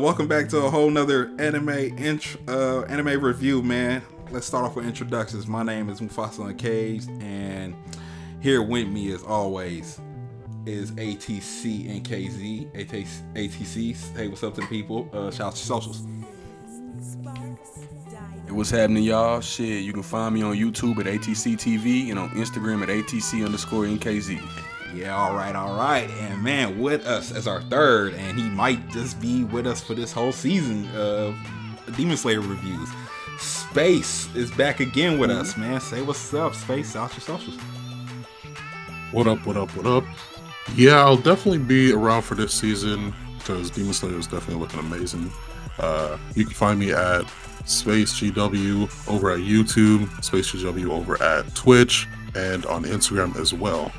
Welcome back to a whole nother anime review, man. Let's start off with introductions. My name is Mufasa Cage, and here with me, as always, is ATC and KZ. ATC, hey, what's up to the people? Shout out to socials. Hey, what's happening, y'all? Shit, you can find me on YouTube at ATC TV and on Instagram at ATC_NKZ. Yeah, all right. And man, with us as our third, and he might just be with us for this whole season of Demon Slayer reviews. Space is back again with us, man. Say what's up, Space. Out your socials. What up? Yeah, I'll definitely be around for this season because Demon Slayer is definitely looking amazing. You can find me at SpaceGW over at YouTube, SpaceGW over at Twitch, and on Instagram as well.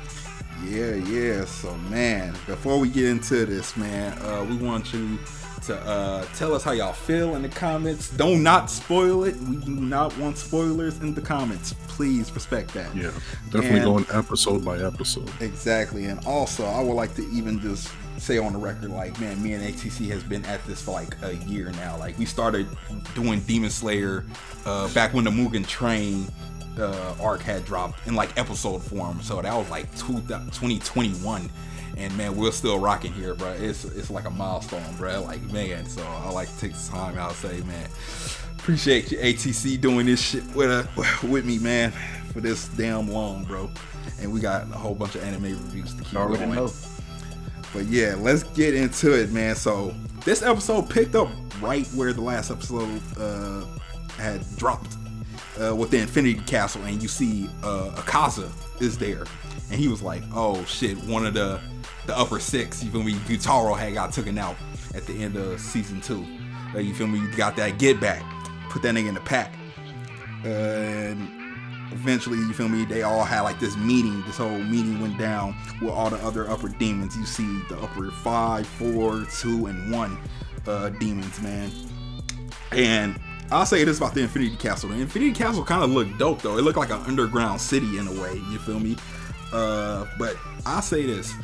Yeah. So, man, before we get into this, man, we want you to tell us how y'all feel in the comments. Do not spoil it. We do not want spoilers in the comments. Please respect that. Yeah, definitely going episode by episode. Exactly. And also, I would like to even just say on the record, like, man, me and ATC has been at this for like a year now. Like, we started doing Demon Slayer back when the Mugen Train arc had dropped in like episode form, so that was like 2021, and man, we're still rocking here, bro. It's like a milestone, bro. Like, man, so I like to take this time out and say, man, appreciate you, ATC, doing this shit with me, man, for this damn long, bro. And we got a whole bunch of anime reviews to keep going. But yeah, let's get into it, man. So this episode picked up right where the last episode had dropped. With the Infinity Castle, and you see Akaza is there, and he was like, oh shit, one of the upper six, you feel me, Gyutaro had got taken out at the end of season 2. You feel me, you got that get back, put that nigga in the pack, and eventually, you feel me, they all had like this whole meeting went down with all the other upper demons. You see the upper 5, 4, 2, and 1 demons, man. And I'll say this about the Infinity Castle. The Infinity Castle kind of looked dope, though. It looked like an underground city in a way, you feel me? But I'll say this.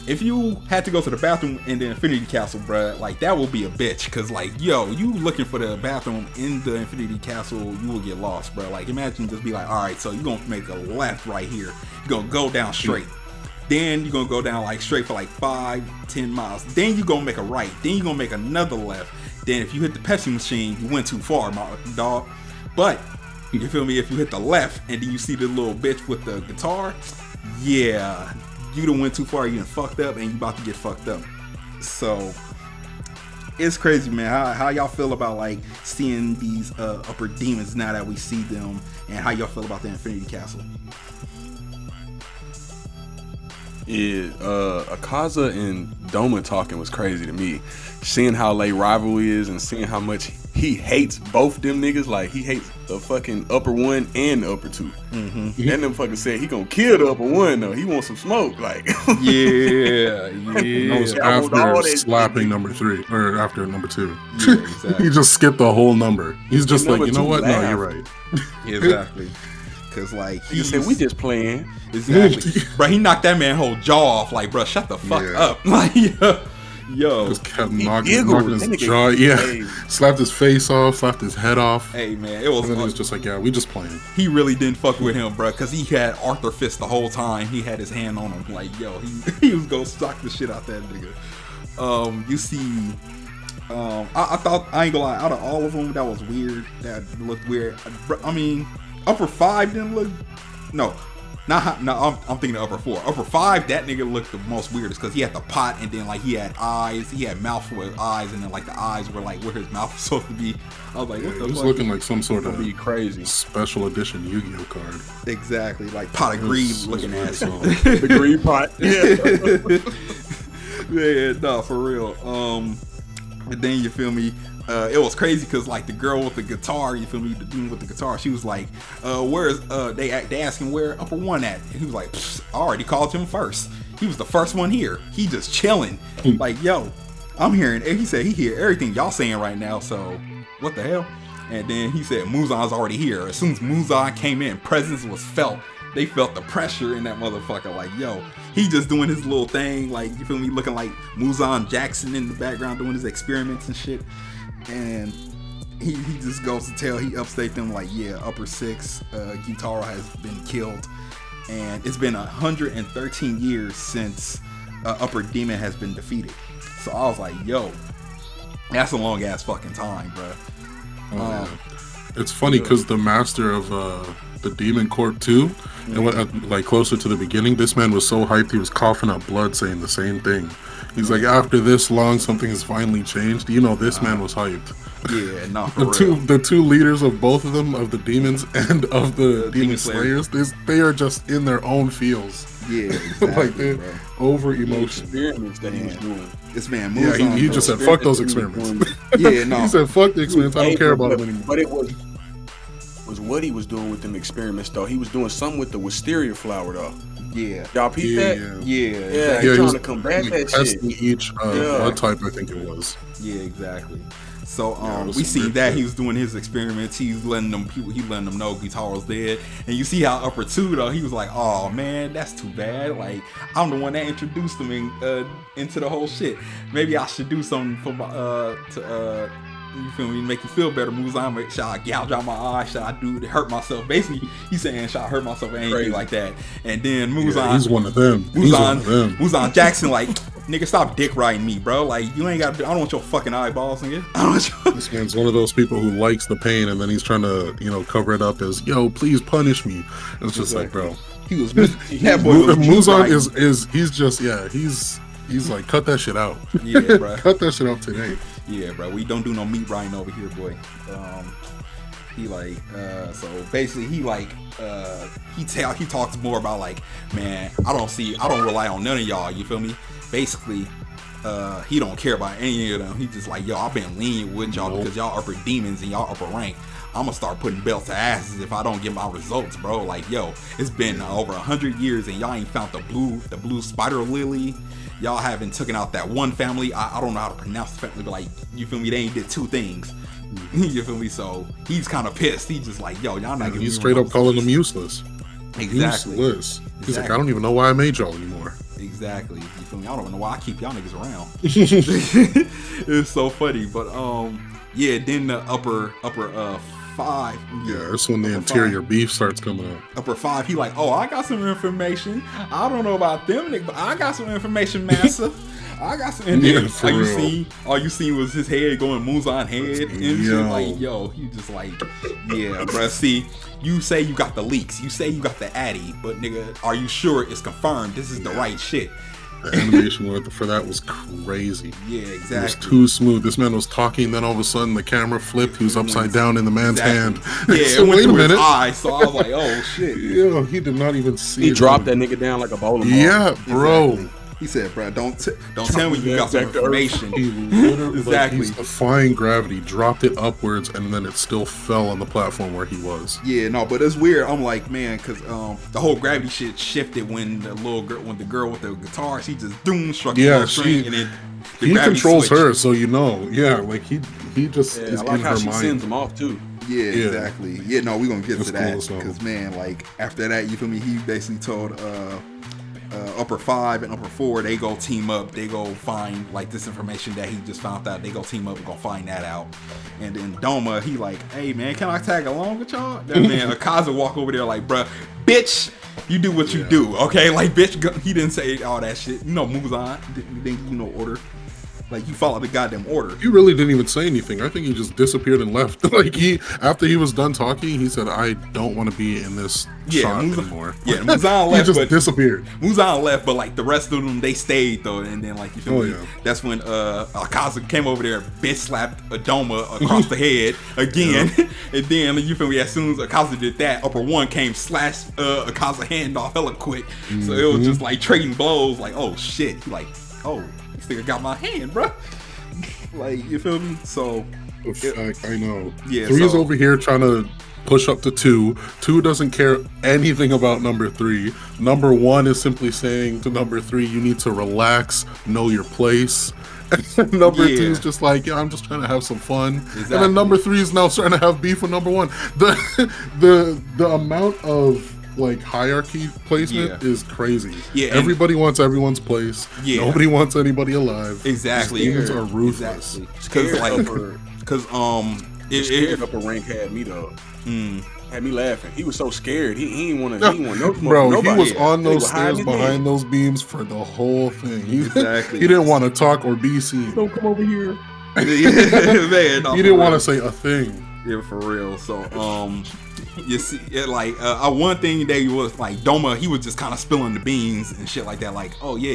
If you had to go to the bathroom in the Infinity Castle, bruh, like, that will be a bitch. Because, like, yo, you looking for the bathroom in the Infinity Castle, you will get lost, bruh. Like, imagine just be like, all right, so you're going to make a left right here. You're going to go down straight. Then you're going to go down, like, straight for, like, 5-10 miles. Then you're going to make a right. Then you're going to make another left. Then if you hit the Pepsi machine, you went too far, my dog. But, you feel me, if you hit the left and then you see the little bitch with the guitar, yeah, you done went too far, you done fucked up, and you about to get fucked up. So, it's crazy, man. How y'all feel about, like, seeing these upper demons now that we see them, and how y'all feel about the Infinity Castle? Yeah, Akaza and Doma talking was crazy to me. Seeing how late rivalry is and seeing how much he hates both them niggas. Like, he hates the fucking upper 1 and the upper 2. Mm-hmm. And them fucking said he gonna kill the upper 1 though. He wants some smoke. Like, yeah. After slapping number 3 or after number 2, yeah, exactly. He just skipped the whole number. He's just like, you know what? No, you're right. Exactly. Cause like he said, we just playing. Exactly. Bro, he knocked that man whole jaw off. Like, bro, shut the fuck up. Like, yo. Just kept knocking his jaw. Yeah. Hey. Slapped his face off, slapped his head off. Hey, man, it was. And then he was just like, yeah, we just playing. He really didn't fuck with him, bro, because he had Arthur Fist the whole time. He had his hand on him. Like, yo, he was gonna sock the shit out that nigga. You see, I thought, I ain't gonna lie, out of all of them, that was weird. That looked weird. I mean, upper 5 didn't look. No, I'm thinking of upper 4. Upper 5, that nigga looked the most weirdest because he had the pot, and then like he had eyes. He had mouth with eyes, and then like the eyes were like where his mouth was supposed to be. I was like, what the fuck? He was looking like some sort of crazy special edition Yu-Gi-Oh card. Exactly, like pot of greed looking ass. The greed pot. Yeah, no, for real. And then you feel me. It was crazy because like the girl with the guitar, you feel me, the dude with the guitar, she was like, where's they asked him where upper 1 at, and he was like, I already called him first. He was the first one here. He just chilling. Like, yo, I'm hearing, he said he hear everything y'all saying right now, so what the hell? And then he said Muzan's already here. As soon as Muzan came in, presence was felt. They felt the pressure in that motherfucker. Like, yo, he just doing his little thing, like, you feel me, looking like Muzan Jackson in the background doing his experiments and shit. And he just goes to tell, he upstate them like, yeah, upper 6, Gyutaro has been killed, and it's been 113 years since upper demon has been defeated. So I was like, yo, that's a long ass fucking time, bro. It's funny because the master of the Demon Court 2, and went like closer to the beginning, this man was so hyped he was coughing up blood saying the same thing. He's like, after this long, something has finally changed. You know, this man was hyped. Yeah, not for real. The two leaders of both of them, of the demons and of the Demon Slayers, they are just in their own fields. Yeah, exactly, like they're over emotion. Experiments that he was doing. This man moves on. He just said, "Fuck those experiments." Yeah, no. He said, "Fuck the experiments. I don't care about them anymore." But it was what he was doing with them experiments, though. He was doing something with the wisteria flower, though. Yeah, y'all peep that? Yeah. He trying to combat that shit. Each blood type, I think it was. Yeah, exactly. So we see that he was doing his experiments. He's letting them know Gyutaro's dead. And you see how upper 2 though, he was like, oh man, that's too bad. Like, I'm the one that introduced him into the whole shit. Maybe I should do something for my you feel me, make you feel better. Muzan, should I gouge out my eye? Should I hurt myself? Basically, he's saying, should I hurt myself or anything like that? And then Muzan, he's one of them. Muzan Jackson, like, nigga, stop dick riding me, bro. Like, you ain't got to. I don't want your fucking eyeballs, nigga. I don't want your. This man's one of those people who likes the pain, and then he's trying to, cover it up as, yo, please punish me. It's just like, bro. He was. That boy was Muzan he's like, cut that shit out. Yeah, bro. Cut that shit out today. Yeah, bro. We don't do no meat riding over here, boy. He like, so basically he like, he talks more about like, man, I don't rely on none of y'all. You feel me? Basically, he don't care about any of them. He just like, yo, I've been lenient with y'all because y'all upper demons and y'all upper rank. I'm gonna start putting belts to asses if I don't get my results, bro. Like, yo, it's been over 100 years and y'all ain't found the blue spider lily. Y'all haven't taken out that one family. I don't know how to pronounce the family, but like, you feel me? They ain't did 2 things. You feel me? So he's kind of pissed. He's just like, yo, y'all not giving me. He's straight up calling them useless. Exactly. Useless. He's like, I don't even know why I made y'all anymore. Exactly. You feel me? I don't even know why I keep y'all niggas around. It's so funny, but yeah. Then the upper 5. Yeah, that's when the interior beef starts coming up. Upper 5, he like, oh, I got some information. I don't know about them niggas, but I got some information, massa. I got some. And then all you seen was his head going Muzan head and shit. Like, yo, he just like, yeah, bruh. See, you say you got the leaks, you say you got the addy, but nigga, are you sure it's confirmed? This is the right shit. The animation for that was crazy. Yeah, exactly. It was too smooth. This man was talking, then all of a sudden the camera flipped. He was upside down in the man's hand. Yeah, so it went through his eye, so I was like, oh shit. Yeah, he did not even see. He dropped that nigga down like a bowling ball. Yeah, bro. Exactly. He said, bro, don't tell me you got some information. He literally, exactly. He's defying gravity, dropped it upwards, and then it still fell on the platform where he was. Yeah, no, but it's weird. I'm like, man, because the whole gravity shit shifted when the girl with the guitar, she just struck the string, and then he controls her, so like he just is I like in how her she mind. sends him off too. Yeah, exactly. Yeah, no, we're gonna get to that cool, because man, like after that, you feel me? He basically told upper 5 and upper 4, they go team up. They go find like this information that he just found out. They go team up and go find that out. And then Doma, he like, hey man, can I tag along with y'all? That man, Akaza walk over there like, bruh, bitch, you do what you do, okay? Like, bitch, he didn't say all that shit. Muzan didn't give you no order. Like, you followed the goddamn order. He really didn't even say anything. I think he just disappeared and left. Like, after he was done talking, he said, I don't want to be in this shot anymore. Yeah, Muzan left. He just disappeared. Muzan left, but like the rest of them, they stayed though. And then like, you feel me? That's when Akaza came over there, bitch slapped Adoma across the head again. And then, you feel me, as soon as Akaza did that, upper 1 came, slashed Akaza hand off hella quick. So it was just like trading blows, like, oh shit. He like, oh, this nigga got my hand, bro. Like, you feel me? So I know. Yeah, 3's over here trying to push up to 2. 2 doesn't care anything about number 3. Number 1 is simply saying to number 3, you need to relax, know your place. Number 2 is just like, I'm just trying to have some fun. Exactly. And then number 3 is now starting to have beef with number 1. The amount of like hierarchy placement is crazy. Yeah, everybody wants everyone's place. Yeah, nobody wants anybody alive. Exactly. These demons are ruthless. Because scared upper rank had me though. Had me laughing. He was so scared. He didn't want no bro. He was on those stairs behind those beams for the whole thing. He didn't want to talk or be seen. Don't come over here. Man, he didn't want to say a thing. Yeah, for real. So, you see, one thing that was like Doma, he was just kind of spilling the beans and shit like that. Like, oh yeah,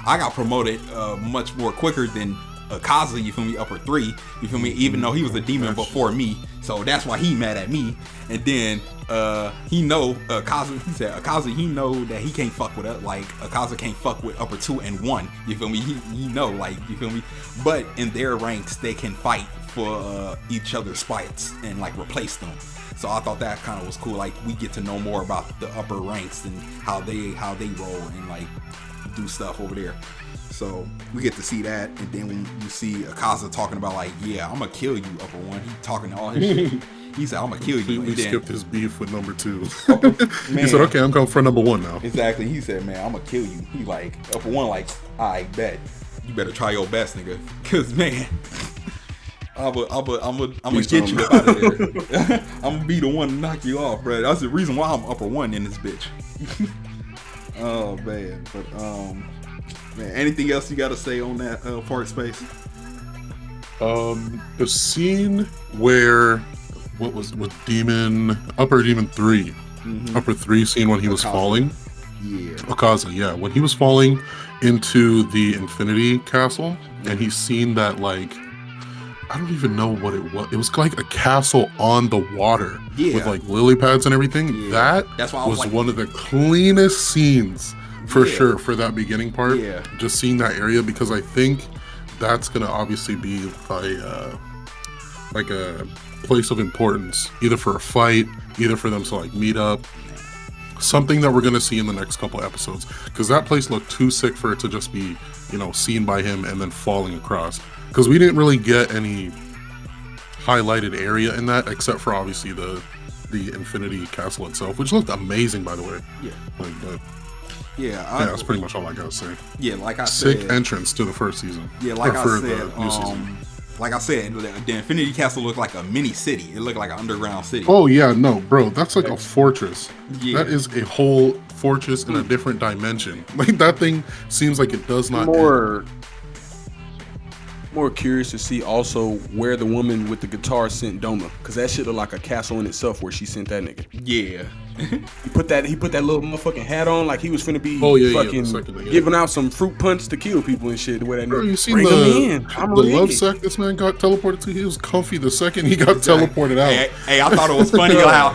I got promoted much more quicker than Akaza, you feel me, upper 3, you feel me, even though he was a demon before me, so that's why he mad at me. And then he know Akaza, he know that he can't fuck with it, like Akaza can't fuck with upper 2 and 1, you feel me, he know, like, you feel me, but in their ranks they can fight for each other's spites and like replace them. So I thought that kind of was cool, like we get to know more about the upper ranks and how they roll and like do stuff over there. So we get to see that, and then when you see Akaza talking about like, yeah, I'm gonna kill you, upper 1. He talking all his shit. He said, I'm gonna kill you. He skipped his beef with number 2. He said, okay, I'm coming for number 1 now. Exactly. He said, man, I'm gonna kill you. He like, upper 1 like, I bet. You better try your best, nigga. Cause man, I'm gonna get you out of there. I'm gonna be the one to knock you off, bro. That's the reason why I'm upper 1 in this bitch. Oh man, but man, anything else you got to say on that part, Space? The scene where with upper demon 3, upper 3 scene when he was falling. Yeah, Akaza, yeah, when he was falling into the Infinity Castle, and he's seen that, like, I don't even know what it was. It was like a castle on the water with like lily pads and everything. That's why was like, one of the cleanest scenes for sure for that beginning part. Yeah, just seeing that area, because I think that's gonna obviously be like a place of importance, either for a fight, either for them to like meet up. Something that we're gonna see in the next couple episodes, because that place looked too sick for it to just be, seen by him and then falling across. Because we didn't really get any highlighted area in that, except for obviously the Infinity Castle itself, which looked amazing, by the way. Yeah. That's pretty much all I gotta say. Yeah, like I said, sick entrance to the first season. Yeah, like I said, the Infinity Castle looked like a mini city. It looked like an underground city. Oh yeah, no, bro, that's like a fortress. Yeah. That is a whole fortress in a different dimension. Like, that thing seems like it does not end. More curious to see also where the woman with the guitar sent Doma, because that shit look like a castle in itself where she sent that nigga. Yeah. He put that little motherfucking hat on like he was finna be giving out some fruit punch to kill people and shit. The way that nigga, you seen the love sack this man got teleported to? He was comfy the second he got teleported out. Hey, I thought it was funny I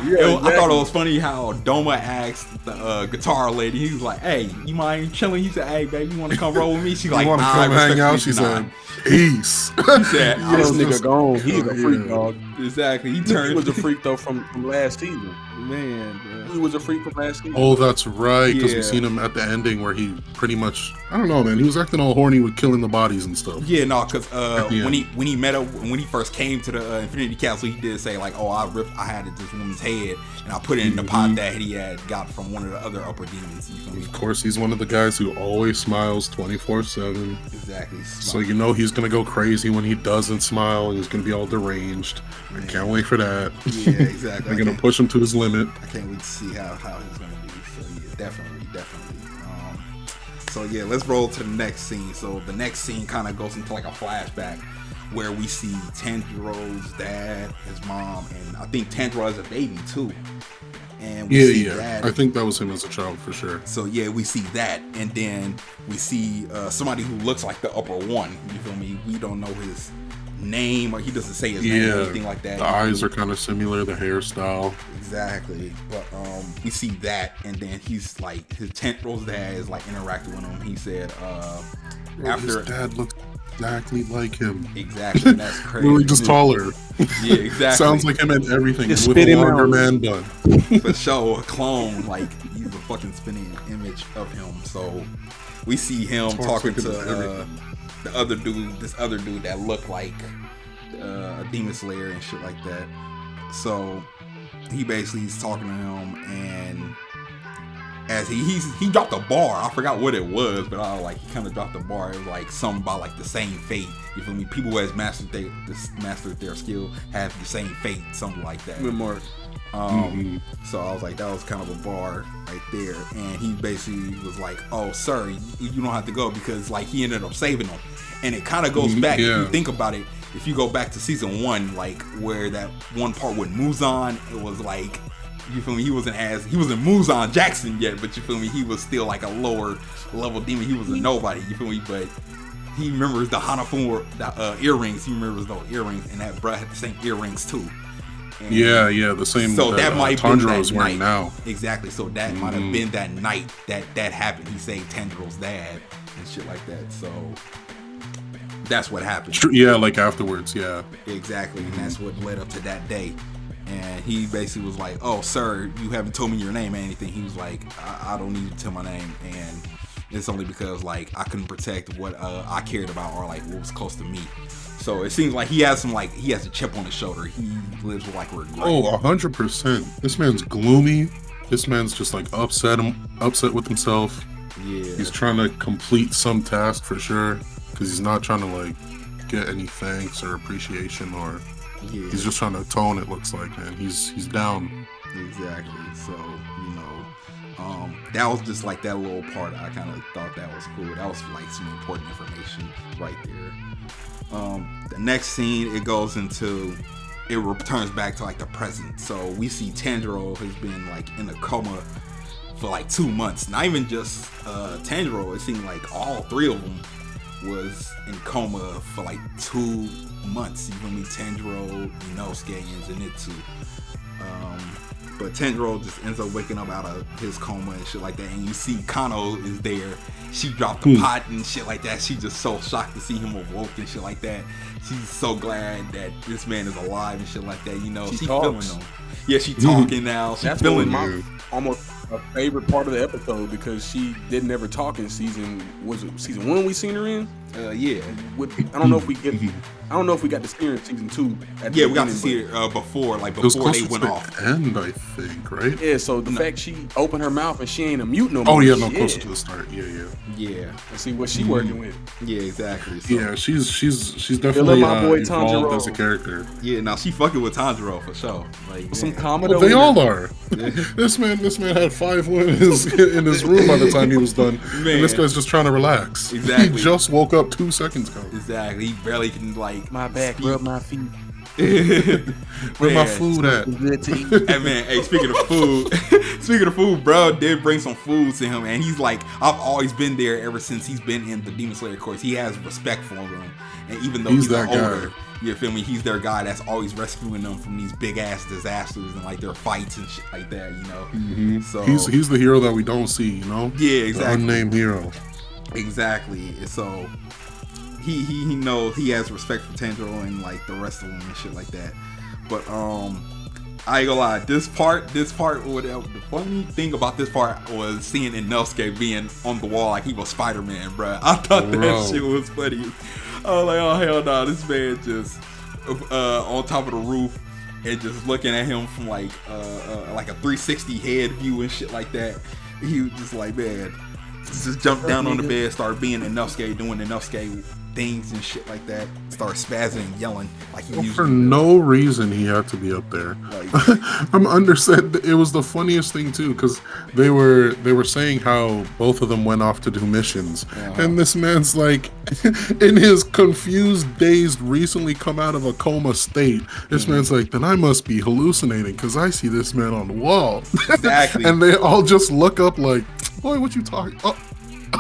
thought it was funny how Doma asked the guitar lady. He was like, "Hey, you mind chilling?" He said, "Hey, baby, you want to come roll with me?" She's like, "Want to come hang out?" She said, "Peace." He said, "This nigga gone. He's a freak, dog." Exactly. He was a freak though from last season. Man, bro. He was a freak from last season. Oh, that's right. Because we seen him at the ending where he pretty much, I don't know, man. He was acting all horny with killing the bodies and stuff. Yeah, no, because when he met up, when he first came to the Infinity Castle, he did say like, "Oh, I had this woman's head and I put it in the pot that he had got from one of the other upper demons." Of course, he's one of the guys who always smiles 24/7. Exactly. So you know he's gonna go crazy when he doesn't smile, and he's gonna be all deranged. Man. I can't wait for that. Yeah, exactly. They're gonna push him to his limit. I can't wait to see how he's gonna be. So yeah, definitely. So yeah, let's roll to the next scene. So the next scene kind of goes into like a flashback where we see Tanjiro's dad, his mom, and I think Tanjiro is a baby too. And we see that. I think that was him as a child for sure. So yeah, we see that, and then we see somebody who looks like the upper 1. You feel me? We don't know his name, or he doesn't say his name or anything like that. The eyes are kind of similar, the hairstyle. Exactly. But we see that, and then he's like, his Tanjiro's dad is like interacting with him. He said his dad looks exactly like him. Exactly. That's crazy. Really just taller. Yeah, exactly. Sounds like him and everything. Just with a longer man bun. For sure, a clone. Like, he's a fucking spinning image of him. So we see him talking to the other dude, this other dude that looked like a Demon Slayer and shit like that. So he basically is talking to him, and as he dropped a bar. I forgot what it was, but he kind of dropped a bar. It was like something about like the same fate. You feel me? People who has mastered their skill have the same fate, something like that. Mark. So I was like, that was kind of a bar right there. And he basically was like, "Oh, sir, you don't have to go," because like he ended up saving him. And it kind of goes back, if you think about it, if you go back to season 1, like where that one part with Muzan, it was like, you feel me? He wasn't Muzan Jackson yet, but you feel me? He was still like a lower level demon. He was a nobody. You feel me? But he remembers the Hanafun earrings. He remembers those earrings, and that bruh had the same earrings too. And yeah, the same. So that might have been Tanjiro's that wearing night. now. Exactly. So that might have been that night that happened. He saved Tanjiro's dad and shit like that. So that's what happened. Yeah, like afterwards. Yeah. Exactly, and that's what led up to that day. And he basically was like, "Oh, sir, you haven't told me your name or anything." He was like, I don't need you to tell my name, and it's only because like I couldn't protect what I cared about or like what was close to me. So it seems like he has a chip on his shoulder. He lives with like regret. Oh, 100%. This man's gloomy. This man's just like upset with himself. Yeah. He's trying to complete some task for sure, because he's not trying to like get any thanks or appreciation, or he's just trying to atone. It looks like, man, he's down. Exactly. So that was just like that little part. I kind of thought that was cool. That was like some important information right there. The next scene, it returns back to like the present. So we see Tanjiro has been like in a coma for like 2 months. Not even just Tanjiro. It seemed like all 3 of them was in coma for like 2 months. You feel me? Tanjiro, Inosuke, and Zenitsu. But Tanjiro just ends up waking up out of his coma and shit like that. And you see Kano is there. She dropped the pot and shit like that. She's just so shocked to see him awoke and shit like that. She's so glad that this man is alive and shit like that. You know, she feeling him. Yeah, she talking now. She feeling him. Almost a favorite part of the episode, because she didn't ever talk in season 1 we seen her in? Yeah. I don't know if we got to see her in season 2. Yeah, we got to see her before they went off. End, I think, right? Yeah, so the fact she opened her mouth and she ain't a mute no more. Oh yeah, no, closer to the start. Yeah. Let's see what she working with. Yeah, exactly. So, yeah, she's definitely my boy evolved Tanjiro as a character. Yeah, now she fucking with Tanjiro for sure. Like some comment. comment. Well, they all are. This man had 5 women in his room by the time he was done. Man. And this guy's just trying to relax. Exactly. He just woke up 2 seconds ago. Exactly. He barely can like my back, rub my feet. Where my food at? Hey man, hey, speaking of food, bro did bring some food to him, and he's like, I've always been there ever since he's been in the Demon Slayer course. He has respect for them, and even though he's older, you feel me, he's their guy that's always rescuing them from these big ass disasters and like their fights and shit like that, you know. Mm-hmm. So he's the hero that we don't see, you know. Yeah, exactly. The unnamed hero. Exactly. So he knows, he has respect for Tanjiro and like the rest of them and shit like that. But I ain't gonna lie, this part, the funny thing about this part was seeing Inosuke being on the wall like he was Spider-Man, bruh. I thought that shit was funny. I was like, oh hell no, this man just on top of the roof and just looking at him from like a 360 head view and shit like that. He was just like, man, just jumped down on the bed, started being Inosuke, doing Inosuke things and shit like that, start spazzing and yelling like he usually for no reason he had to be up there. Like, I'm understand. It was the funniest thing too, because they were saying how both of them went off to do missions, and this man's like in his confused, dazed, recently come out of a coma state. This man's like, then I must be hallucinating because I see this man on the wall. Exactly. And they all just look up like, boy, what you talking? Oh.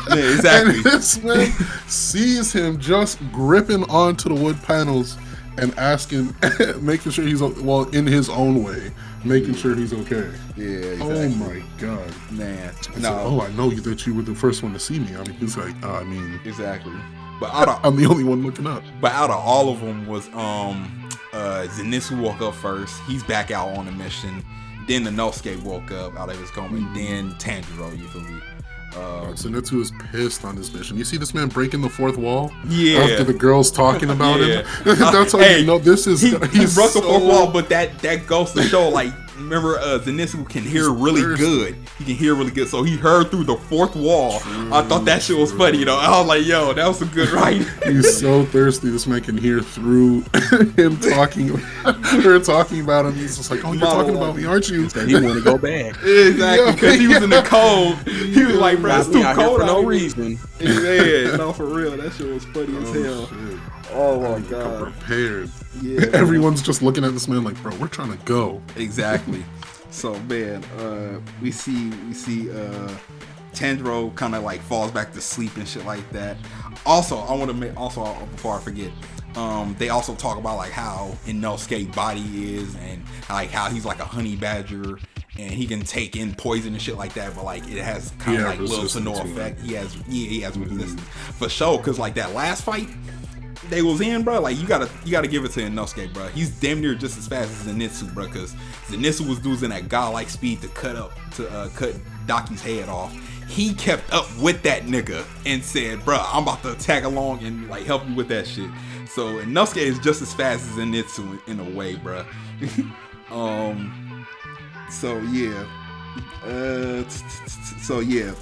Yeah, exactly. And this man sees him just gripping onto the wood panels and asking, making sure he's in his own way, making sure he's okay. Yeah, exactly. Oh my god, man. No, I know that you were the first one to see me. I mean, he's like, exactly. But I'm the only one looking up. But out of all of them was Zenitsu woke up first. He's back out on a mission. Then Inosuke woke up out of his coma. And then Tanjiro, you feel me? Zenitsu is pissed on his mission. You see this man breaking the fourth wall? Yeah. After the girls talking about him? That's how you know this is... He broke the fourth wall, but that goes to show, like, remember Zenitsu can hear really good. He can hear really good. So he heard through the fourth wall. I thought that shit was funny, though. I was like, yo, that was a good writing. He's so thirsty. This man can hear through him talking. We're talking about him. He's just like, oh, you're talking about me, aren't you? He want to go back. Exactly, because he was in the cold. He was like, bro, it's too cold for no out reason. Yeah, no, for real. That shit was funny as hell. Shit. Oh my I'm god. prepared. Yeah. Everyone's just looking at this man like, bro, we're trying to go. Exactly. So man, we see Tanjiro kind of like falls back to sleep and shit like that. Also, I want to make before I forget, they also talk about like how Inosuke's body is and like how he's like a honey badger and he can take in poison and shit like that, but like it has kind of like little to no effect. He has resistance for sure. Cause like that last fight they was in, bro, like you gotta give it to Inosuke, bro. He's damn near just as fast as Zenitsu, bro, because Zenitsu was losing that godlike speed to cut Daki's head off. He kept up with that nigga and said, bro, I'm about to tag along and like help you with that shit. So Inosuke is just as fast as Zenitsu in a way, bro.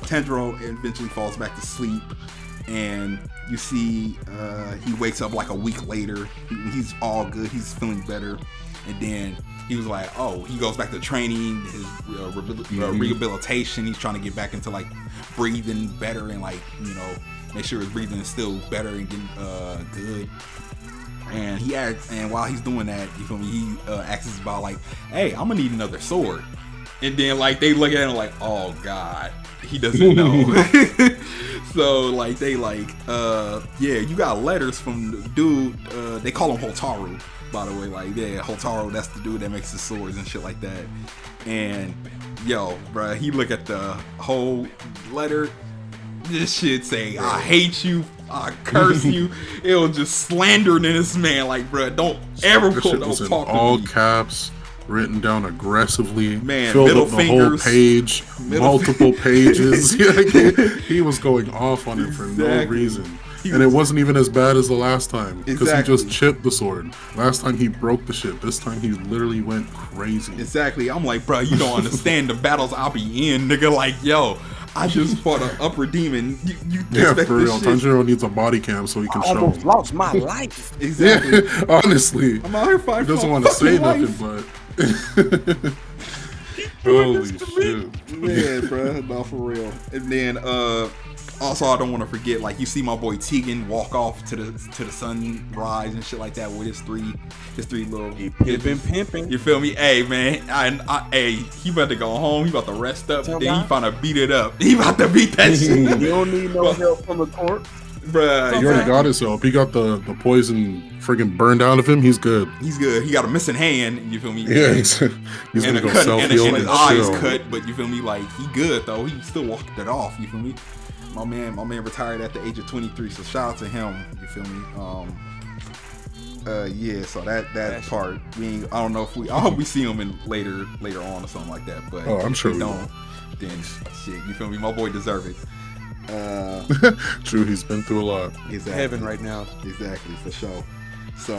Tanjiro eventually falls back to sleep. And you see he wakes up like a week later. He's all good. He's feeling better. And then he was like, oh, he goes back to training, his rehabilitation. He's trying to get back into like breathing better and like, you know, make sure his breathing is still better and getting good. And while he's doing that, you feel me, he asks about like, hey, I'm gonna need another sword. And then like they look at him like, oh god, he doesn't know. So like they like, yeah, you got letters from the dude. They call him Hotaru, by the way. Like, yeah, Hotaru, that's the dude that makes the swords and shit like that. And yo, bruh, he look at the whole letter. This shit say, I hate you, I curse you. It was just slandering in this man. Like, bruh, don't ever This pull shit no was in talk all to me. caps, written down aggressively, Man, filled middle up the fingers. whole page, multiple pages. He was going off on it for no reason. And it wasn't even as bad as the last time, because he just chipped the sword. Last time he broke the shit. This time he literally went crazy. Exactly. I'm like, bro, you don't understand the battles I'll be in, nigga. Like, yo, I just fought an upper demon. You Yeah, expect for this real. shit? Tanjiro needs a body cam so he can show Almost him. lost my life. Exactly. Yeah, honestly. I'm out here fighting. He doesn't for want my to say fucking nothing, life. but... Holy shit. Yeah, bro. No, for real. And then, also, I don't want to forget, like, you see my boy Tegan walk off to the sunrise and shit like that with his three little Pimping. You feel me? Hey, man, hey, he about to go home. He about to rest up. Then he finna beat it up. He about to beat that shit. You don't need no help from the court. Bruh, He already got his help. He got the poison friggin' burned out of him. He's good. He's good. He got a missing hand. You feel me? Yeah, he's And gonna a go cut, self-heal and and his eyes chill. cut, but you feel me? Like, he good though. He still walked it off. You feel me? My man retired at the age of 23. So shout out to him. You feel me? Yeah. So that part. I don't know if I hope we see him in later on or something like that. But Oh, I'm sure if we we will. don't, then shit. You feel me? My boy deserve it. True, he's been through a lot. Exactly. Heaven right now. Exactly, for sure. So,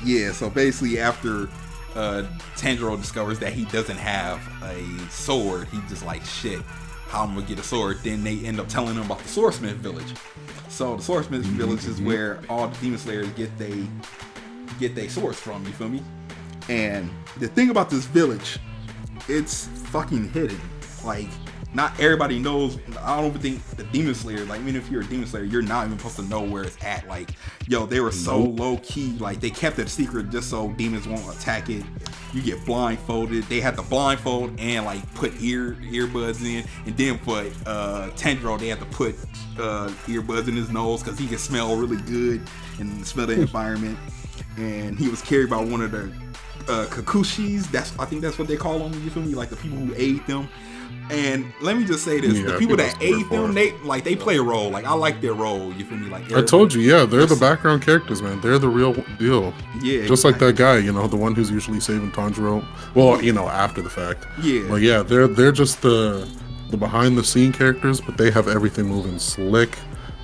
yeah, so basically after Tanjiro discovers that he doesn't have a sword, he just like, shit, how I'm gonna get a sword? Then they end up telling him about the Swordsmith village. So the Swordsmith village is where all the Demon Slayers get they swords from, you feel me? And the thing about this village, it's fucking hidden. Like, not everybody knows. I don't even think the Demon Slayer, like, even if you're a Demon Slayer, you're not even supposed to know where it's at. Like, yo, they were so low key. Like, they kept it a secret just so demons won't attack it. You get blindfolded. They had to blindfold and like put earbuds in, and then for Tanjiro, they had to put earbuds in his nose because he can smell really good and smell the environment. And he was carried by one of the Kakushis. I think that's what they call them. You feel me? Like the people who aid them. And let me just say this: the people that aid them, they play a role. Like, I like their role. You feel me? Like, I told you, yeah, they're the background characters, man. They're the real deal. Yeah, just like that guy, you know, the one who's usually saving Tanjiro. Well, you know, after the fact. Yeah, but yeah, they're just the behind the scene characters, but they have everything moving slick.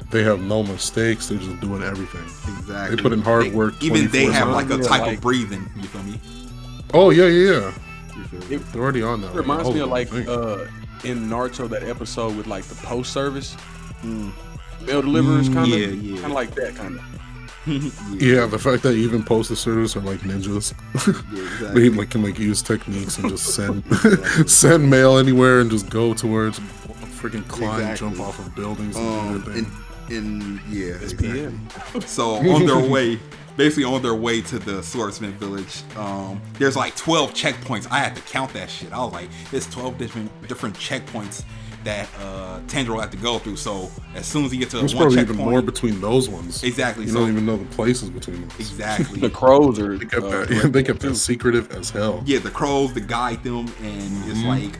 They have no mistakes. They're just doing everything. Exactly. They put in hard work. Even they have like a type like, of breathing. You feel me? Oh yeah. They're already on that. It reminds me of like thing. in Naruto, that episode with like the post service mail deliverers, kind of like that kind of. Yeah, the fact that even postal service are like ninjas. Exactly. They like can like use techniques and just send send mail anywhere and just go towards freaking climb, jump off of buildings and do their thing. It's PM. So on their way, basically on their way to the Swordsmith village, there's like 12 checkpoints. I had to count that shit. I was like, there's 12 different checkpoints that Tanjiro had to go through. So as soon as he gets to There's one probably checkpoint, even more between those ones. Exactly. You So don't even know the places between them. exactly. The crows are. They kept that secretive as hell. Yeah, the crows to guide them, and it's like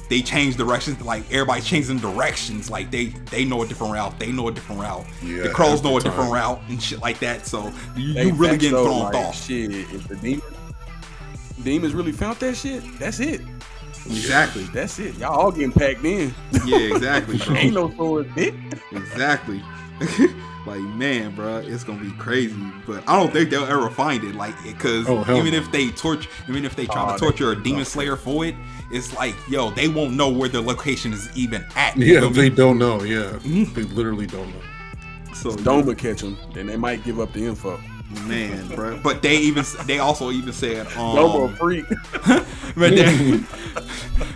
they change directions. Like everybody changing directions. Like they know a different route. They know a different route. Yeah, the crows know a every different time. route and shit like that. So you They really getting so, thrown like, off. Shit, if the demons really found that shit, that's it. Exactly. That's it. Y'all all getting packed in. Yeah, exactly. Bro. Ain't no sword, bitch. Exactly. Like, man, bro, it's gonna be crazy. But I don't think they'll ever find it. Like, because even if they try to torture a demon slayer for it, it's like, yo, they won't know where their location is even at. Yeah, they don't know. Yeah, they literally don't know. So Doma catch them, then they might give up the info. man, bro. But they also even said, Doma a freak.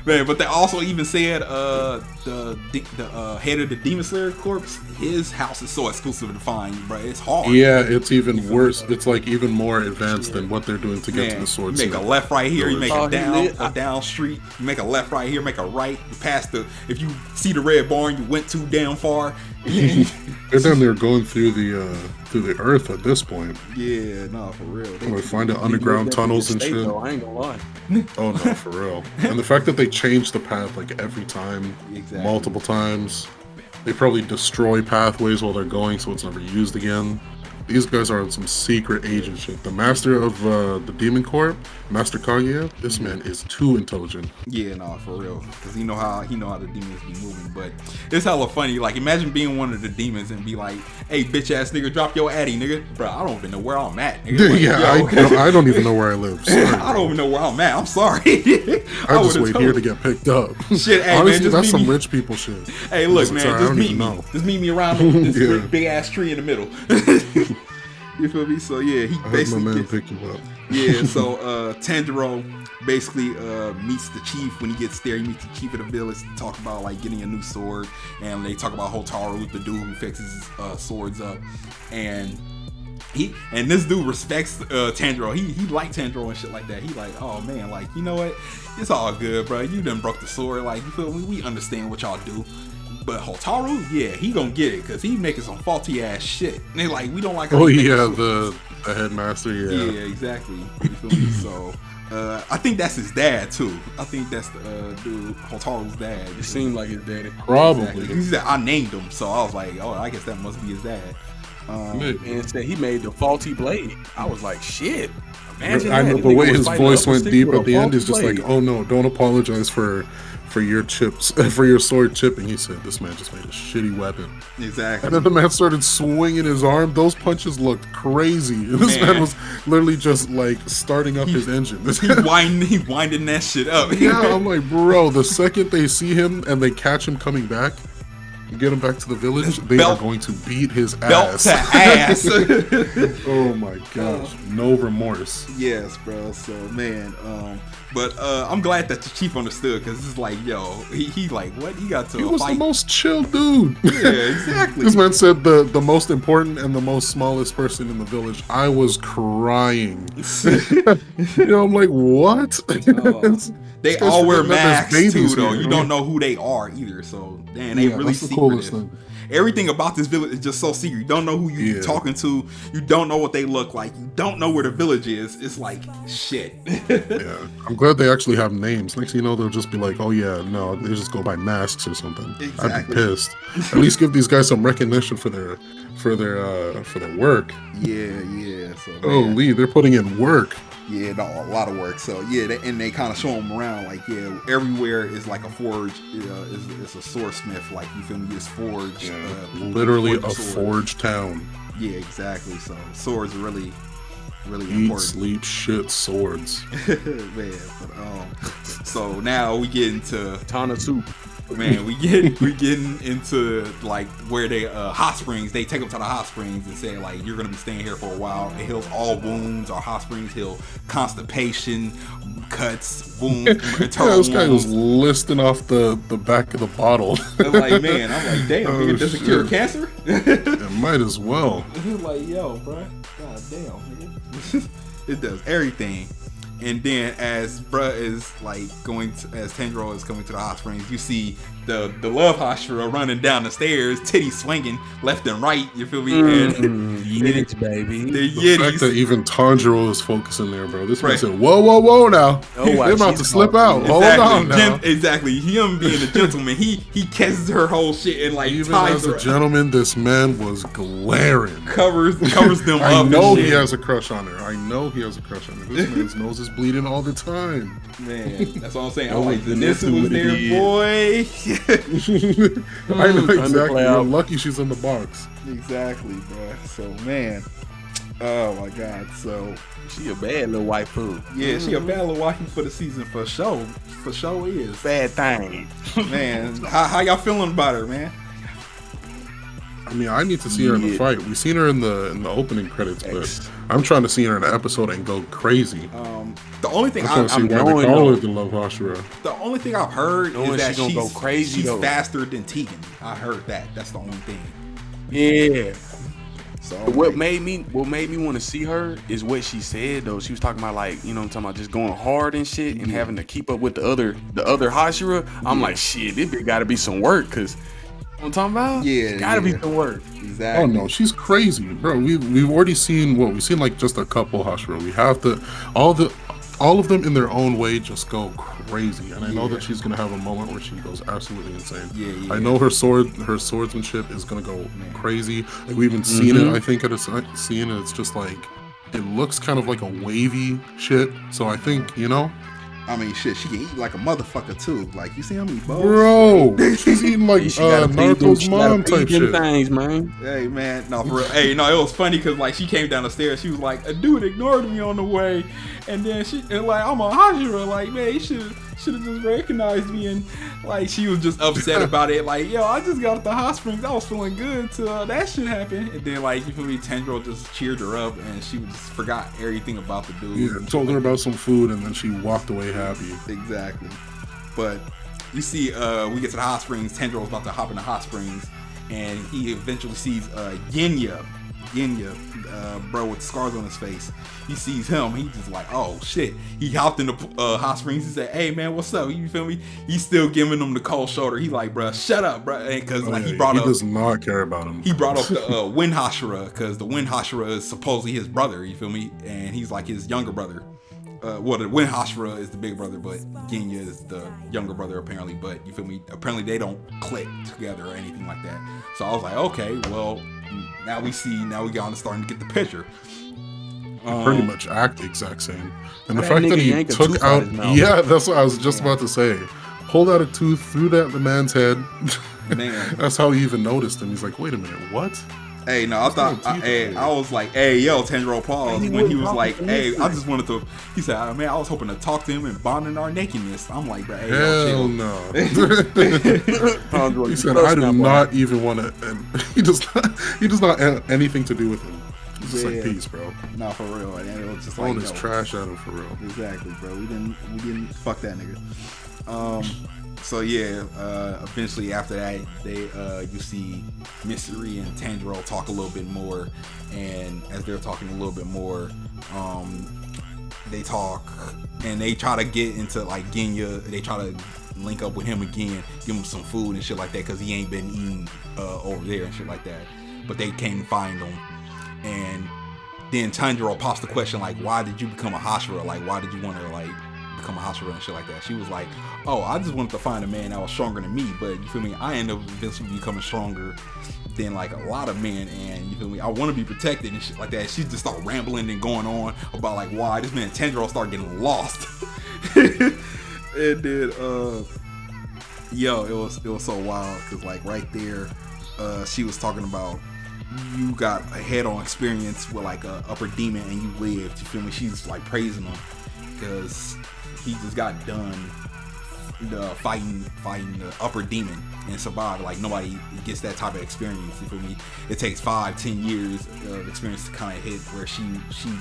but they also even said, the head of the Demon Slayer Corps, his house is so exclusive to find, bro. It's hard. Yeah, it's even worse. It's like even more advanced than what they're doing to get to the You sword. make a left right here, you make Oh, a down street, you make a left right here, make a right, you pass if you see the red barn, you went too damn far. They're down there going through the earth at this point. Yeah, no, for real. They find the underground tunnels and shit. Though, I ain't gonna lie. Oh no, for real. And the fact that they change the path like every time, Exactly. multiple times, they probably destroy pathways while they're going, so it's never used again. These guys are on some secret agent shit. The master of the Demon Corps, Master Kaguya, this man is too intelligent. Yeah, no, for real. Because he know how the demons be moving. But it's hella funny. Like, imagine being one of the demons and be like, hey, bitch ass nigga, drop your addy, nigga. Bro, I don't even know where I'm at, nigga. Like, Yeah, I don't even know where I live. Sorry, I don't even know where I'm at. I'm sorry. I just wait here to get picked up. Shit, hey, honestly, man, just that's meet some me. rich people shit. Hey, look, man, Sorry, I just don't meet even me. know. Just meet me around this big ass tree in the middle. You feel me? So yeah, he I heard my basically man pick you up. yeah. So Tanjiro basically meets the chief. When he gets there, he meets the chief of the village to talk about like getting a new sword, and they talk about Hotaru, the dude who fixes swords up, and this dude respects Tanjiro. He liked Tanjiro and shit like that. He like, oh man, like, you know what? It's all good, bro. You done broke the sword. Like, you feel me? We understand what y'all do. But Hotaru, yeah, he gonna get it because he making some faulty ass shit. And they like, we don't like. Oh yeah, the headmaster. Yeah, Yeah, exactly. You feel me? So I think that's his dad too. I think that's the dude Hotaru's dad. It seemed like his daddy. probably. Exactly. He said I named him, so I was like, oh, I guess that must be his dad. And said he made the faulty blade. I was like, shit. Imagine I that. know This the nigga way was his fighting voice up a went stick deep with a at the end is faulty just blade. like, oh no, don't apologize for your chips, for your sword chipping. He said, this man just made a shitty weapon. Exactly. And then the man started swinging his arm. Those punches looked crazy. And this man was literally just like starting up his engine. He winding that shit up. Yeah, I'm like, bro, the second they see him and they catch him coming back, and get him back to the village, they are going to beat his belt ass. to ass. Oh my gosh, no remorse. Yes, bro. So man, but I'm glad that the chief understood because it's like, yo, he like, what? He got to He a was fight. the most chill dude. Yeah, exactly. This man said the most important and the most smallest person in the village. I was crying. I'm like, what? They This guy's all wear forgetting that there's masks too, babies though. here. You don't know who they are either. So, damn, they really that's the coolest secretive. thing. Everything about this village is just so secret. You don't know who you're talking to. You don't know what they look like. You don't know where the village is. It's like, shit. Yeah, I'm glad they actually have names. Next thing you know, they'll just be like, oh yeah, no, they just go by masks or something. I'd Exactly. be pissed. At least give these guys some recognition for their work. Yeah. So, Oh, man. Lee, they're putting in work. Yeah, no, a lot of work. So yeah, they kind of show them around. Like, yeah, everywhere is like a forge. It's a swordsmith. Like, you feel me? It's forge. Literally forge a swords. forge town. Yeah, exactly. So swords are really really Eat, important. sleep, shit, swords. Man, but so now we get into Ton of soup. man, we getting into like where they hot springs. They take them to the hot springs and say like you're gonna be staying here for a while. It heals all wounds. Our hot springs heal constipation, cuts, wounds, internal This guy was wounds. listing off the back of the bottle. I'm like, man, I'm like, damn, Oh, nigga, does it cure shit. cancer? It might as well. Like, yo, bro, god damn, nigga. It does everything. And then as bruh is like as Tendril is coming to the hot springs, you see the love Hashira running down the stairs, titty swinging left and right. You feel me? And Yiddish, baby. the The fact that Yiddies. even Tanjiro is focusing there, bro. This man Right. said, whoa now. Oh, They're about to she's slip talking. out. Hold on now. Exactly. Him being a gentleman, he catches her whole shit and like Even ties as her a up, gentleman, this man was glaring. covers them I up. know and he shit. has a crush on her. I know he has a crush on her. This man's nose is bleeding all the time. Man, that's what I'm saying. Oh, I'm like, Vanessa Vanessa was would've there, did. boy. I know exactly. play You're out. lucky she's in the box. Exactly, bro. So, man. Oh, my God. So, She a bad little white fool. yeah, she a bad little wifey for the season for sure. For sure is. Bad thing. Man, how y'all feeling about her, man? I mean, I need to see her in the Yeah. fight. We've seen her in the opening credits, but I'm trying to see her in the episode and go crazy. The only thing I'm trying to see why they knowing, call though. her the Love Hashira. the only thing I've heard Knowing is that she gonna go crazy, she's though. faster than Tegan. I heard that. That's the only thing. Yeah. So What made me want to see her is what she said though. She was talking about like, you know what I'm talking about, just going hard and shit and having to keep up with the other Hashira. I'm like, shit, this bitch gotta be some work, cause you know what I'm talking about? Yeah, It's gotta be yeah. some work. exactly. Oh no, she's crazy, bro. We've already seen we've seen like just a couple Hashira. We have all of them in their own way just go crazy, and I know that she's gonna have a moment where she goes absolutely insane. Yeah. I know her swordsmanship is gonna go crazy. Like, we even seen it. I think at a scene, it's just like it looks kind of like a wavy shit. So I think I mean, shit, she can eat like a motherfucker too. Like, you see how many bowls? bro, she's eating like She gotta feed them- Naruto's she gotta mom feed type them shit. things, man. Hey, man, no, for real. Hey, no, it was funny because like she came down the stairs. She was like, a dude ignored me on the way, and then like I'm a Hashira. Like, man, he should have just recognized me, and like she was just upset about it. Like, yo, I just got at the hot springs. I was feeling good till that shit happened, and then like you feel me, Tendril just cheered her up, and she just forgot everything about the dude. Yeah, told her about some food, and then she walked away happy. Exactly. But you see, we get to the hot springs. Tendril's about to hop in the hot springs, and he eventually sees Genya, bro with scars on his face. He sees him. He just like, oh shit. He hopped in the hot springs. He said, hey man, what's up? You feel me? He's still giving him the cold shoulder. He like, bro, shut up, bro, because like he does not care about him. He brought up the Wind Hashira because the Wind Hashira is supposedly his brother, you feel me? And he's like his younger brother. Well, the Wind Hashira is the big brother, but Genya is the younger brother apparently. But you feel me? Apparently they don't click together or anything like that. So I was like, okay, well, now we starting to get the picture. Pretty much act the exact same. And the That fact that nigga he yank a took tooth out, out his mouth. yeah, that's what I was just about to say. Pulled out a tooth, threw that at the man's head. Man. That's how he even noticed him. He's like, wait a minute, what? Hey, no, I thought, I was like, hey, yo, Tendril paused when he was like, hey, I just wanted to, he said, man, I was hoping to talk to him and bond in our nakedness. I'm like, bro, hey, yo, Hell chill. no. He He said, I do not even want to, and he does not have anything to do with him. He's just like, Yeah. peace, bro. Nah, for real. And it was just Throwing like, his yo, trash at him for real. exactly, bro. We didn't fuck that nigga. So yeah, eventually after that, you see Mystery and Tendril talk a little bit more, and as they're talking a little bit more, they talk and they try to get into like Genya. They try to link up with him again, give him some food and shit like that because he ain't been eating over there and shit like that. But they can't find him, and then Tendril pops the question like, why did you become a Hashira? Like, why did you want to like become a Hashira and shit like that? She was like, oh, I just wanted to find a man that was stronger than me, but you feel me, I ended up eventually becoming stronger than like a lot of men, and you feel me, I want to be protected and shit like that. She just started rambling and going on about like why this man Tendril started getting lost. And then yo, it was so wild because like right there, she was talking about you got a head-on experience with like a upper demon and you lived. You feel me? She's like praising him because he just got done fighting the upper demon and survived. Like nobody gets that type of experience. You feel me? It takes 5-10 years of experience to kind of hit where she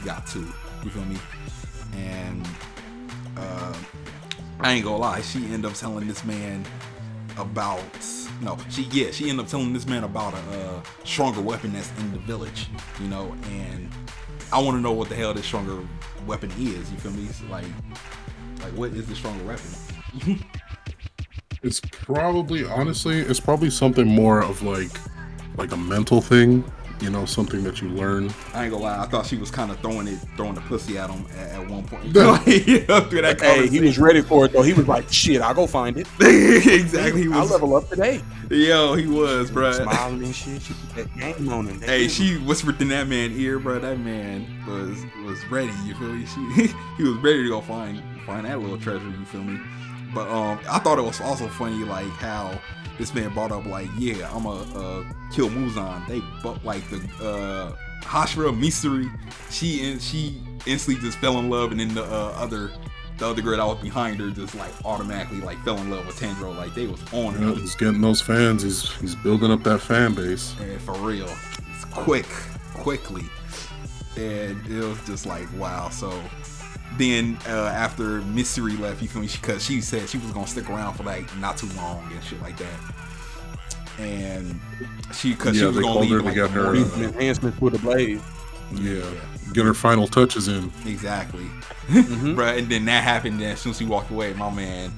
got to. You feel me? And I ain't gonna lie, she ended up telling this man about she ended up telling this man about a stronger weapon that's in the village, you know, and I want to know what the hell this stronger weapon is. You feel me? So like what is the stronger weapon? It's probably, honestly, it's probably something more of like a mental thing, you know, something that you learn. I ain't gonna lie, I thought she was kind of throwing the pussy at him at one point. Hey, he was ready for it though. He was like, "Shit, I'll go find it." Exactly. He was, I'll level up today. Yo, he was, bro. Smiling and shit. She put that game on him. Hey, she whispered in that man's ear, bro. That man was ready. You feel me? He was ready to go find that little treasure. You feel me? But I thought it was also funny, like how this man brought up, like, yeah, I'm a kill Muzan. They but like the Hashira Misuri, she instantly just fell in love, and then the other girl that was behind her just like automatically like fell in love with Tanjiro. Like they was on him. He's getting those fans. He's building up that fan base. And for real, it's quickly, and it was just like wow. So then after Misuri left, you feel me? Because she said she was gonna stick around for like not too long and shit like that. And she was gonna leave like get her enhancements with the blade. Yeah, get her final touches in. Exactly. Bruh, and then that happened. Then as soon as he walked away, my man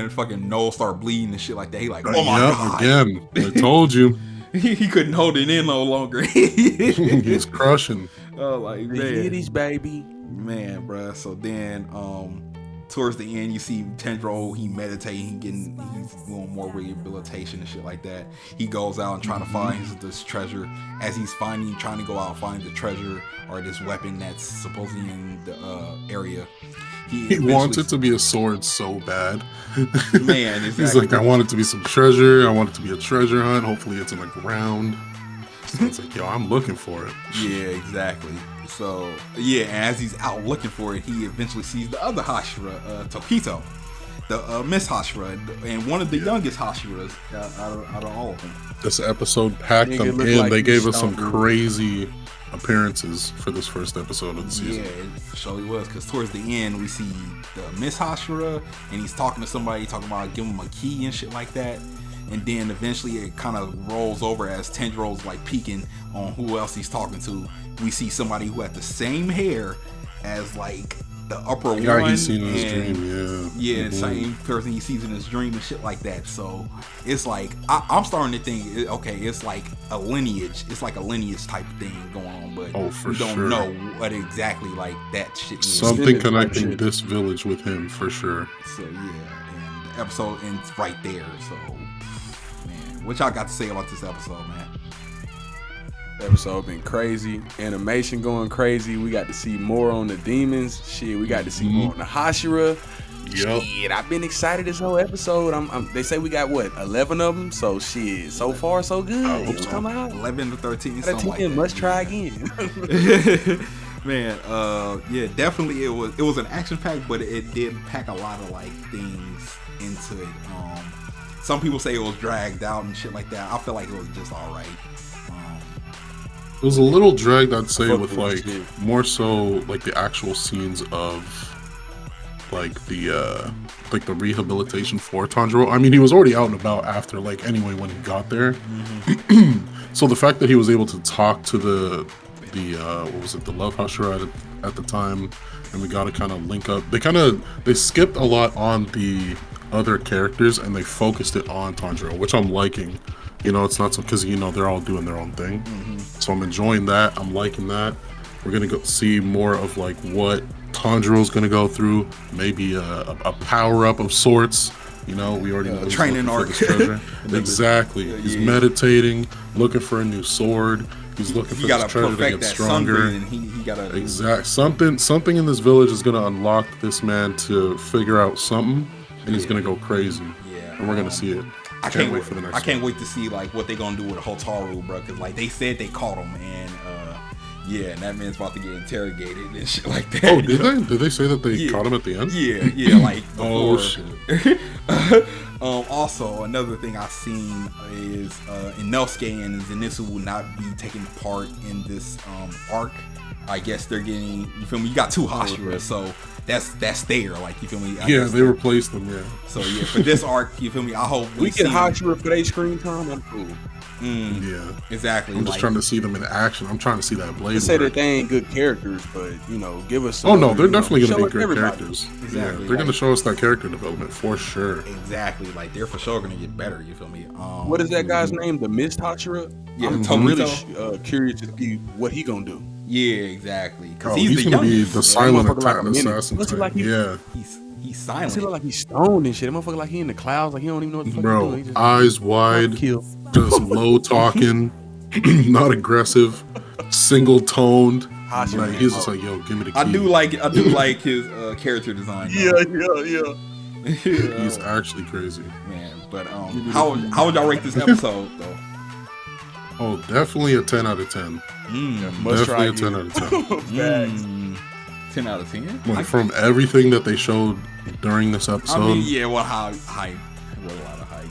fucking nose started bleeding and shit like that. He like, oh my god, again, I told you. He couldn't hold it in no longer. He's crushing. Oh, like, the Yiddies, baby. Man, bruh. So then, towards the end, you see Tanjiro, he meditating, he's doing more rehabilitation and shit like that. He goes out and trying to find this treasure. As he's trying to go out and find the treasure or this weapon that's supposedly in the area. He wants it to be a sword so bad. Man, exactly. He's like, I want it to be some treasure. I want it to be a treasure hunt. Hopefully it's in the ground. So it's like, yo, I'm looking for it. Yeah, exactly. So, yeah, as he's out looking for it, he eventually sees the other Hashira, Tokito, the Miss Hashira, and one of the youngest Hashiras out of all of them. This episode packed them in. Like they gave us some crazy appearances for this first episode of the season. Yeah, it surely was, because towards the end, we see the Miss Hashira, and he's talking to somebody, talking about giving him a key and shit like that. And then eventually it kind of rolls over as Tanjiro's like peeking on who else he's talking to. We see somebody who had the same hair as like the upper one. Yeah, he's seen in his dream, yeah, same person he sees in his dream and shit like that. So it's like I'm starting to think, okay, it's like a lineage. It's like a lineage type thing going on, but we don't know what exactly like that shit is. Something connecting this village with him for sure. So yeah, and the episode ends right there. So. What y'all got to say about this episode, man? Episode been crazy. Animation going crazy. We got to see more on the demons. Shit, we got to see more on the Hashira. Yep. Shit, I've been excited this whole episode. They say we got what, 11 of them. So shit, so far so good. It's come out 11 to 13. Something like that. Must try again. Man, yeah, definitely it was an action pack, but it did pack a lot of like things into it. Some people say it was dragged out and shit like that. I feel like it was just all right. It was a little dragged, I'd say, with like more so like the actual scenes of like the rehabilitation for Tanjiro. I mean, he was already out and about after, like, anyway when he got there. So the fact that he was able to talk to the what was it, the Love Hashira at the time, and we got to kind of link up. They skipped a lot on the other characters and they focused it on Tanjiro, which I'm liking. You know, it's not so, because, you know, they're all doing their own thing. So I'm enjoying that. I'm liking that. We're gonna go see more of like what Tanjiro's gonna go through. Maybe a power up of sorts. You know, we already know training arc. Exactly. He's meditating, looking for a new sword. He's looking for this treasure to get stronger. And he gotta something in this village is gonna unlock this man to figure out something. And he's gonna go crazy. Yeah, and we're gonna see it. can't wait for the next. I can't wait to see like what they gonna do with Hotaru, bro. Cause like they said they caught him, and yeah, and that man's about to get interrogated and shit like that. Oh, did they? Did they say that they caught him at the end? Yeah, like before. Oh shit. Also, another thing I've seen is Inosuke and Zenitsu will not be taking part in this arc. I guess they're getting, you feel me? You got two Hashiras, so that's there. Like, you feel me? Yeah, they replaced them. Yeah. So yeah, for this arc, you feel me? I hope we get Hashira for their screen time. I'm cool. Yeah, exactly. I'm just trying to see them in action. I'm trying to see that blade. They say that they ain't good characters, but give us. Oh no, they're definitely gonna be good characters. Exactly. Yeah, they're gonna show us that character development for sure. Exactly, like they're for sure gonna get better. You feel me? What is that guy's name? The Mist Hashira. Yeah, I'm really curious to see what he gonna do. Yeah, exactly. Because he's gonna be the silent assassin. Yeah. He's silent. He look like he's stoned and shit. That motherfucker like he in the clouds, like he don't even know what the fuck Bro, he's doing. eyes wide, just low talking, not aggressive, single toned. Like, he's just like, yo, give me the key. I do like his character design. Yeah. He's actually crazy. Man, but how would y'all rate this episode though? Oh, definitely a 10 out of 10. Definitely a 10 out of 10. 10 out of 10? Like, from everything that they showed during this episode. I mean, yeah, well, hype. Well, a lot of hype.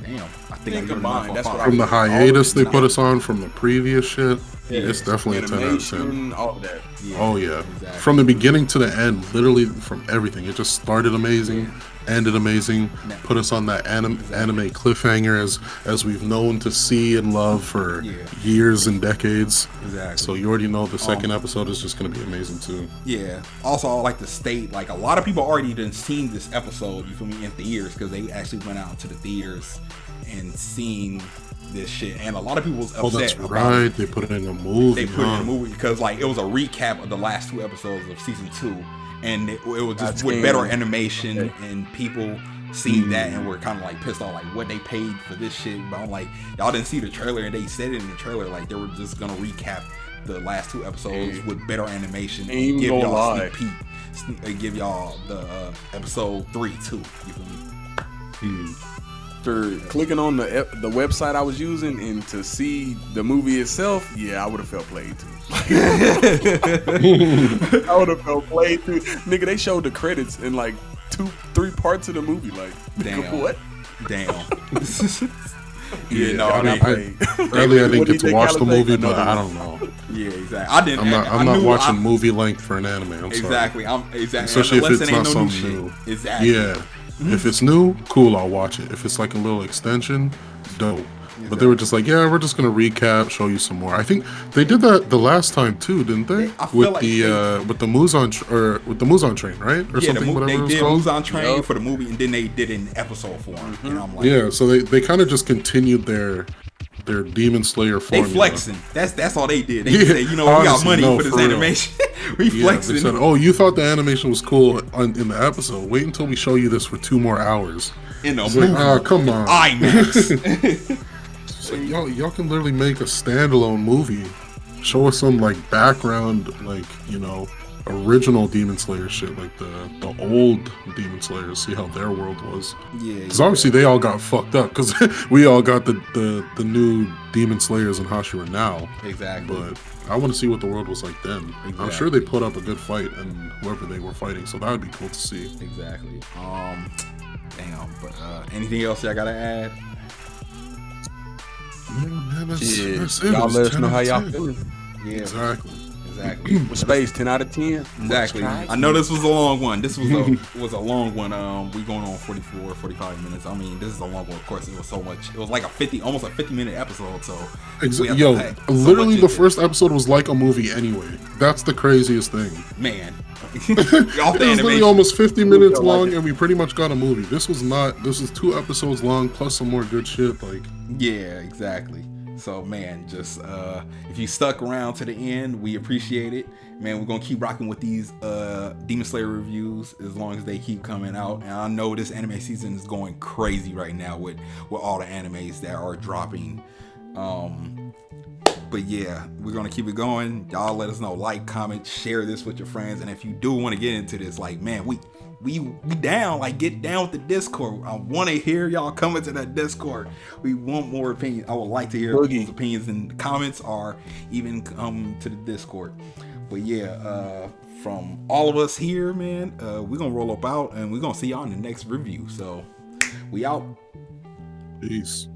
Damn. I think I combined. That's what from the hiatus they put us on from the previous shit. Yeah, it's definitely a 10 out of 10. All of that. Yeah, oh, yeah. Exactly. From the beginning to the end, literally from everything. It just started amazing, ended amazing, put us on that anime cliffhanger as we've known to see and love for years and decades. Exactly. So you already know the second episode is just going to be amazing too. Yeah. Also, I like to state, like, a lot of people already done seen this episode, you feel me, in theaters, because they actually went out to the theaters and seen this shit, and a lot of people was upset. Oh, that's right. They put it in a movie. They put it in a movie because, like, it was a recap of the last 2 episodes of season 2, and it was just with better animation, and people seen that and were kind of like pissed off, like what they paid for this shit. But I'm like, y'all didn't see the trailer, and they said it in the trailer, like they were just gonna recap the last 2 episodes with better animation and give y'all a sneak peek, give y'all the episode 3 too. You feel me? After clicking on the website I was using and to see the movie itself, I would have felt played too. I would have felt played too. Nigga, they showed the credits in like 2-3 parts of the movie. Like, damn. What? Damn. I didn't get to watch the movie, but I don't know. Yeah, exactly. I'm not watching movie length for an anime. I'm exactly. sorry. Exactly. Especially if it's not something new. Exactly. Yeah. If it's new, cool, I'll watch it. If it's like a little extension, dope. Exactly. But they were just like, we're just gonna recap, show you some more. I think they did that the last time too, didn't they? With the Muzan train, right? Or something, whatever it was called. They did Muzan train for the movie, and then they did it in episode form. And I'm like, so they kind of just continued their Demon Slayer formula. They flexing. That's all they did. They said, we got money for this animation. We flexing. They said, you thought the animation was cool in the episode. Wait until we show you this for 2 more hours. In a movie. Like, come on. IMAX. So y'all can literally make a standalone movie. Show us some like background, like, original Demon Slayer shit, like the old Demon Slayers, see how their world was. Yeah. Because obviously they all got fucked up, because we all got the new Demon Slayers and Hashira now. Exactly. But I want to see what the world was like then. Exactly. I'm sure they put up a good fight and whoever they were fighting, so that would be cool to see. Exactly. Damn. But anything else y'all gotta add? Yeah, man, that's it. Y'all let us know how y'all feeling. Yeah. Exactly. With Space, 10 out of 10. Exactly. I know this was a long one. This was a long one. We going on 44, 45 minutes. I mean, this is a long one. Of course, it was so much. It was like almost a 50-minute episode. So literally the first episode was like a movie anyway. That's the craziest thing. Man. It was literally almost 50 minutes long, and we pretty much got a movie. This was 2 episodes long plus some more good shit. Like, yeah, exactly. So, man, just if you stuck around to the end, we appreciate it. Man, we're going to keep rocking with these Demon Slayer reviews as long as they keep coming out. And I know this anime season is going crazy right now with all the animes that are dropping. But yeah, we're going to keep it going. Y'all let us know. Like, comment, share this with your friends. And if you do want to get into this, like, man, we down. Like, get down with the Discord. I want to hear y'all coming to that Discord. We want more opinions. I would like to hear people's opinions in the comments or even come to the Discord. But yeah, from all of us here, man, we're gonna roll up out and we're gonna see y'all in the next review. So we out. Peace.